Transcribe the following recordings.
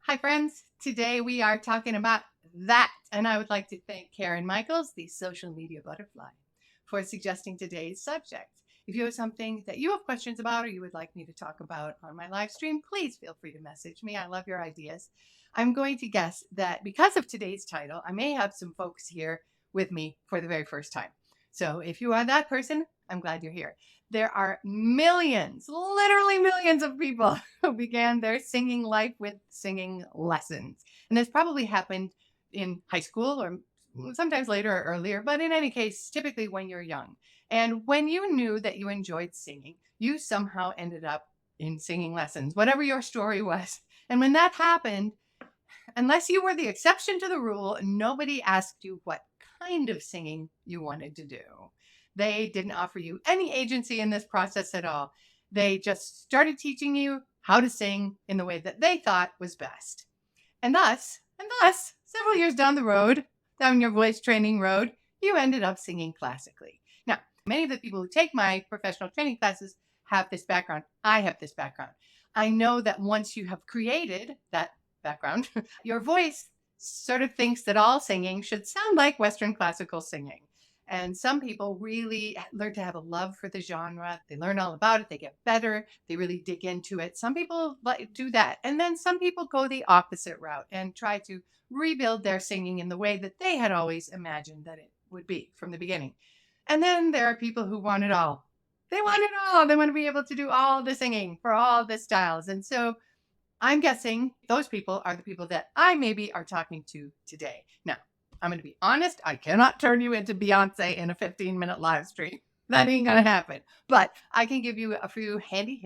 Hi, friends. Today we are talking about that, and I would like to thank Karen Michaels, the social media butterfly, for suggesting today's subject. If you have something that you have questions about or you would like me to talk about on my live stream, please feel free to message me. I love your ideas. I'm going to guess that because of today's title, I may have some folks here with me for the very first time. So if you are that person, I'm glad you're here. There are millions, literally millions of people who began their singing life with singing lessons. And this probably happened in high school or sometimes later or earlier, but in any case, typically when you're young. And when you knew that you enjoyed singing, you somehow ended up in singing lessons, whatever your story was. And when that happened, unless you were the exception to the rule, nobody asked you what kind of singing you wanted to do. They didn't offer you any agency in this process at all. They just started teaching you how to sing in the way that they thought was best. And thus, several years down the road, down your voice training road, you ended up singing classically. Now, many of the people who take my professional training classes have this background. I have this background. I know that once you have created that background, your voice sort of thinks that all singing should sound like Western classical singing. And some people really learn to have a love for the genre. They learn all about it. They get better. They really dig into it. Some people do that. And then some people go the opposite route and try to rebuild their singing in the way that they had always imagined that it would be from the beginning. And then there are people who want it all. They want it all. They want to be able to do all the singing for all the styles. And so I'm guessing those people are the people that I maybe are talking to today. Now, I'm going to be honest. I cannot turn you into Beyonce in a 15-minute live stream. That ain't going to happen. But I can give you a few handy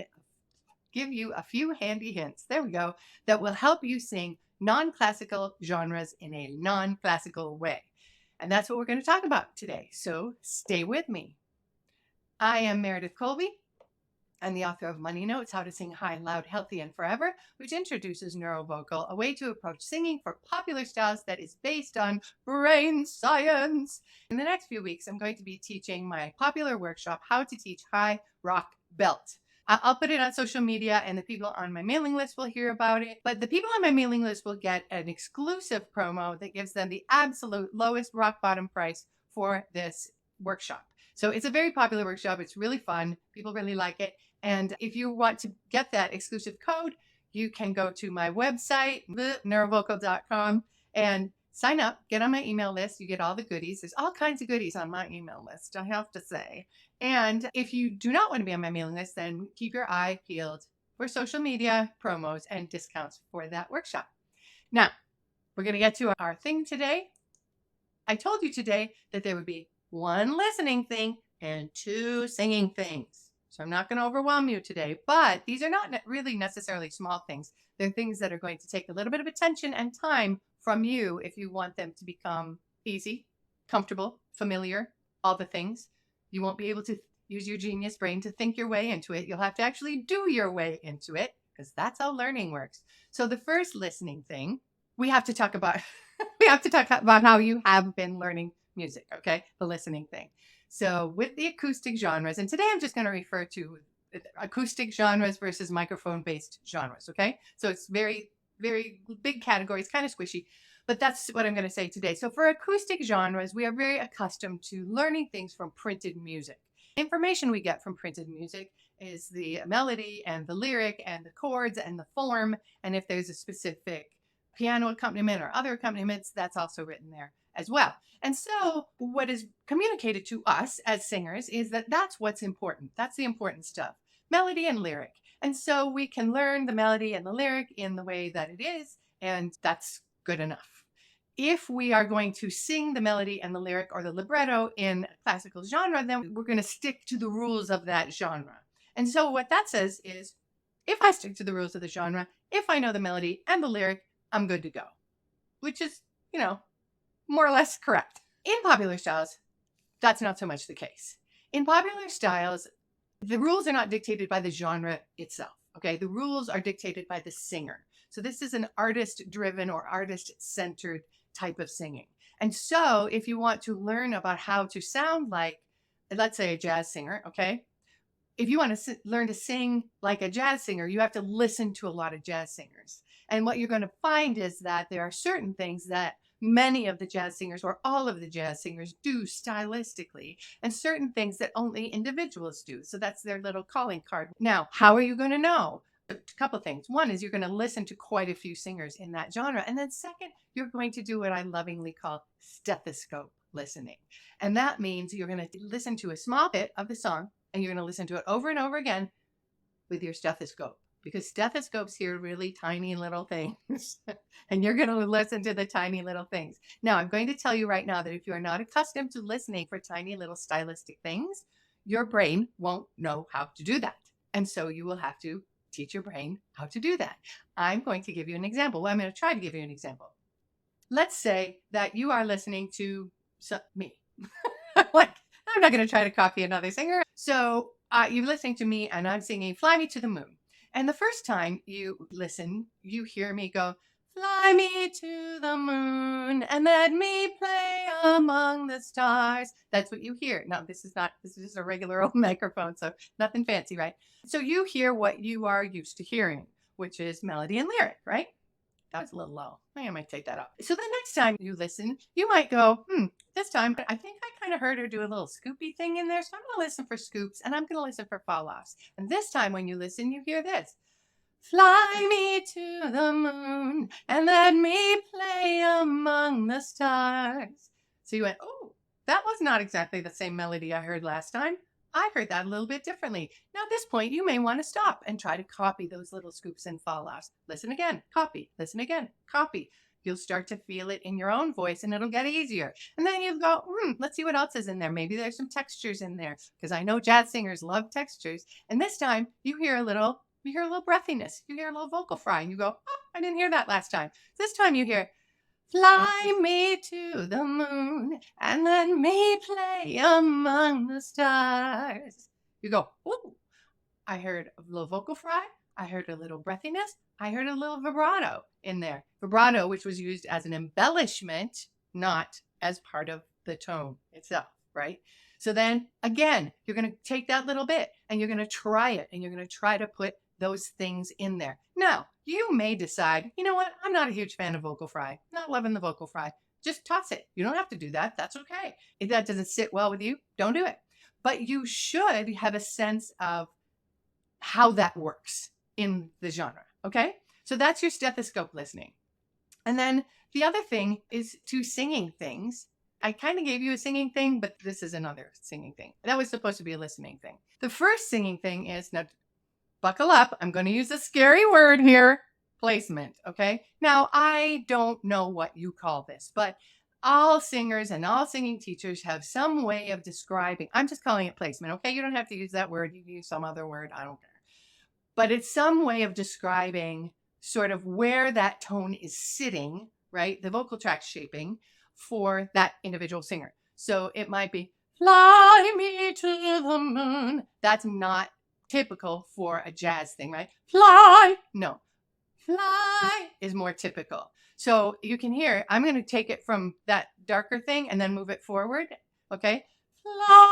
hints. There we go. That will help you sing non-classical genres in a non-classical way. And that's what we're going to talk about today. So stay with me. I am Meredith Colby. I'm the author of Money Notes, How to Sing High, Loud, Healthy, and Forever, which introduces neurovocal, a way to approach singing for popular styles that is based on brain science. In the next few weeks, I'm going to be teaching my popular workshop, How to Teach High Rock Belt. I'll put it on social media and the people on my mailing list will hear about it. But the people on my mailing list will get an exclusive promo that gives them the absolute lowest rock bottom price for this workshop. So it's a very popular workshop. It's really fun. People really like it. And if you want to get that exclusive code, you can go to my website, neurovocal.com, and sign up, get on my email list. You get all the goodies. There's all kinds of goodies on my email list, I have to say. And if you do not want to be on my mailing list, then keep your eye peeled for social media promos and discounts for that workshop. Now, we're going to get to our thing today. I told you today that there would be one listening thing and two singing things. So I'm not going to overwhelm you today, but these are not really necessarily small things. They're things that are going to take a little bit of attention and time from you if you want them to become easy, comfortable, familiar, all the things. You won't be able to use your genius brain to think your way into it. You'll have to actually do your way into it because that's how learning works. So the first listening thing, we have to talk about how you have been learning music, okay? The listening thing. So with the acoustic genres, and today I'm just going to refer to acoustic genres versus microphone-based genres, okay? So it's very, very big categories, kind of squishy, but that's what I'm going to say today. So for acoustic genres, we are very accustomed to learning things from printed music. Information we get from printed music is the melody and the lyric and the chords and the form, and if there's a specific piano accompaniment or other accompaniments, that's also written there as well. And so what is communicated to us as singers is that that's what's important. That's the important stuff, melody and lyric. And so we can learn the melody and the lyric in the way that it is, and that's good enough. If we are going to sing the melody and the lyric or the libretto in a classical genre, then we're going to stick to the rules of that genre. And so what that says is, if I stick to the rules of the genre, if I know the melody and the lyric, I'm good to go, which is, more or less correct. In popular styles, that's not so much the case. In popular styles, the rules are not dictated by the genre itself, okay? The rules are dictated by the singer. So this is an artist-driven or artist-centered type of singing. And so if you want to learn about how to sound like, let's say, a jazz singer, okay? if you want to learn to sing like a jazz singer, you have to listen to a lot of jazz singers. And what you're going to find is that there are certain things that many of the jazz singers or all of the jazz singers do stylistically, and certain things that only individuals do. So that's their little calling card. Now, how are you going to know? A couple things. One is you're going to listen to quite a few singers in that genre. And then second, you're going to do what I lovingly call stethoscope listening. And that means you're going to listen to a small bit of the song and you're going to listen to it over and over again with your stethoscope, because stethoscopes hear really tiny little things and you're going to listen to the tiny little things. Now, I'm going to tell you right now that if you are not accustomed to listening for tiny little stylistic things, your brain won't know how to do that. And so you will have to teach your brain how to do that. I'm going to give you an example. Well, I'm going to try to give you an example. Let's say that you are listening to me. Like, I'm not going to try to copy another singer. So you're listening to me and I'm singing Fly Me to the Moon. And the first time you listen, you hear me go, fly me to the moon and let me play among the stars. That's what you hear. Now, this is just a regular old microphone, so nothing fancy, right? So you hear what you are used to hearing, which is melody and lyric, right? That was a little low. I might take that up. So the next time you listen, you might go, this time I think I kind of heard her do a little scoopy thing in there. So I'm going to listen for scoops and I'm going to listen for fall offs. And this time when you listen, you hear this. Fly me to the moon and let me play among the stars. So you went, oh, that was not exactly the same melody I heard last time. I heard that a little bit differently. Now, at this point, you may want to stop and try to copy those little scoops and fall offs. Listen again, copy, listen again, copy. You'll start to feel it in your own voice and it'll get easier. And then you go, let's see what else is in there. Maybe there's some textures in there, because I know jazz singers love textures. And this time you hear a little breathiness. You hear a little vocal fry and you go, oh, I didn't hear that last time. This time you hear, fly me to the moon and let me play among the stars. You go, ooh, I heard a little vocal fry. I heard a little breathiness. I heard a little vibrato in there. Vibrato, which was used as an embellishment, not as part of the tone itself, right? So then again, you're going to take that little bit and you're going to try it and you're going to try to put those things in there. Now, you may decide, you know what? I'm not a huge fan of vocal fry. Not loving the vocal fry. Just toss it. You don't have to do that. That's okay. If that doesn't sit well with you, don't do it. But you should have a sense of how that works in the genre. Okay? So that's your stethoscope listening. And then the other thing is to singing things. I kind of gave you a singing thing, but this is another singing thing. That was supposed to be a listening thing. The first singing thing is, now buckle up, I'm going to use a scary word here, placement, okay? Now, I don't know what you call this, but all singers and all singing teachers have some way of describing, I'm just calling it placement, okay? You don't have to use that word, you can use some other word, I don't care. But it's some way of describing sort of where that tone is sitting, right? The vocal tract shaping for that individual singer. So it might be, fly me to the moon. That's not typical for a jazz thing, right? Fly. No. Fly is more typical. So you can hear, I'm going to take it from that darker thing and then move it forward. Okay? Fly.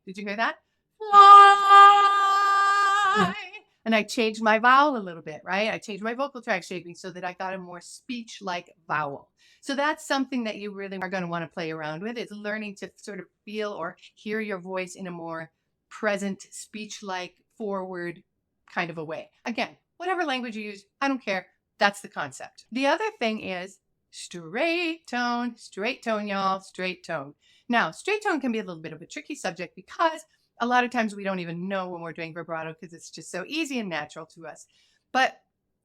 Did you hear that? Fly. And I changed my vowel a little bit, right? I changed my vocal tract shaping so that I got a more speech-like vowel. So that's something that you really are going to want to play around with, is learning to sort of feel or hear your voice in a more present, speech-like, forward kind of a way. Again, whatever language you use, I don't care. That's the concept. The other thing is straight tone, y'all, straight tone. Now, straight tone can be a little bit of a tricky subject because a lot of times we don't even know when we're doing vibrato because it's just so easy and natural to us. But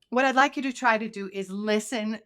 what I'd like you to try to do is listen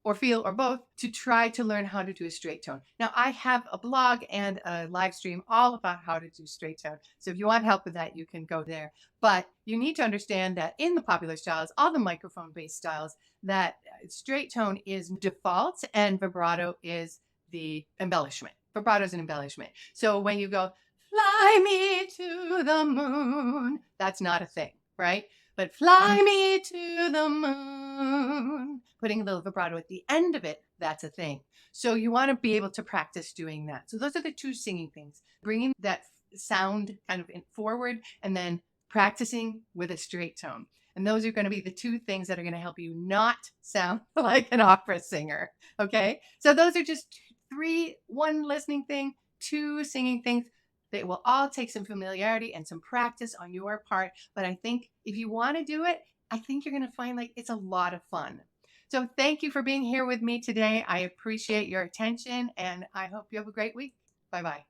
or feel or both to try to learn how to do a straight tone. Now, I have a blog and a live stream all about how to do straight tone. So if you want help with that, you can go there. But you need to understand that in the popular styles, all the microphone-based styles, that straight tone is default and vibrato is the embellishment. Vibrato is an embellishment. So when you go, fly me to the moon, that's not a thing, right? But fly me to the moon, putting a little vibrato at the end of it, that's a thing. So you want to be able to practice doing that. So those are the two singing things. Bringing that sound kind of forward, and then practicing with a straight tone. And those are going to be the two things that are going to help you not sound like an opera singer. Okay. So those are just three: one listening thing, two singing things. They will all take some familiarity and some practice on your part. But I think if you want to do it, I think you're going to find like it's a lot of fun. So thank you for being here with me today. I appreciate your attention, and I hope you have a great week. Bye-bye.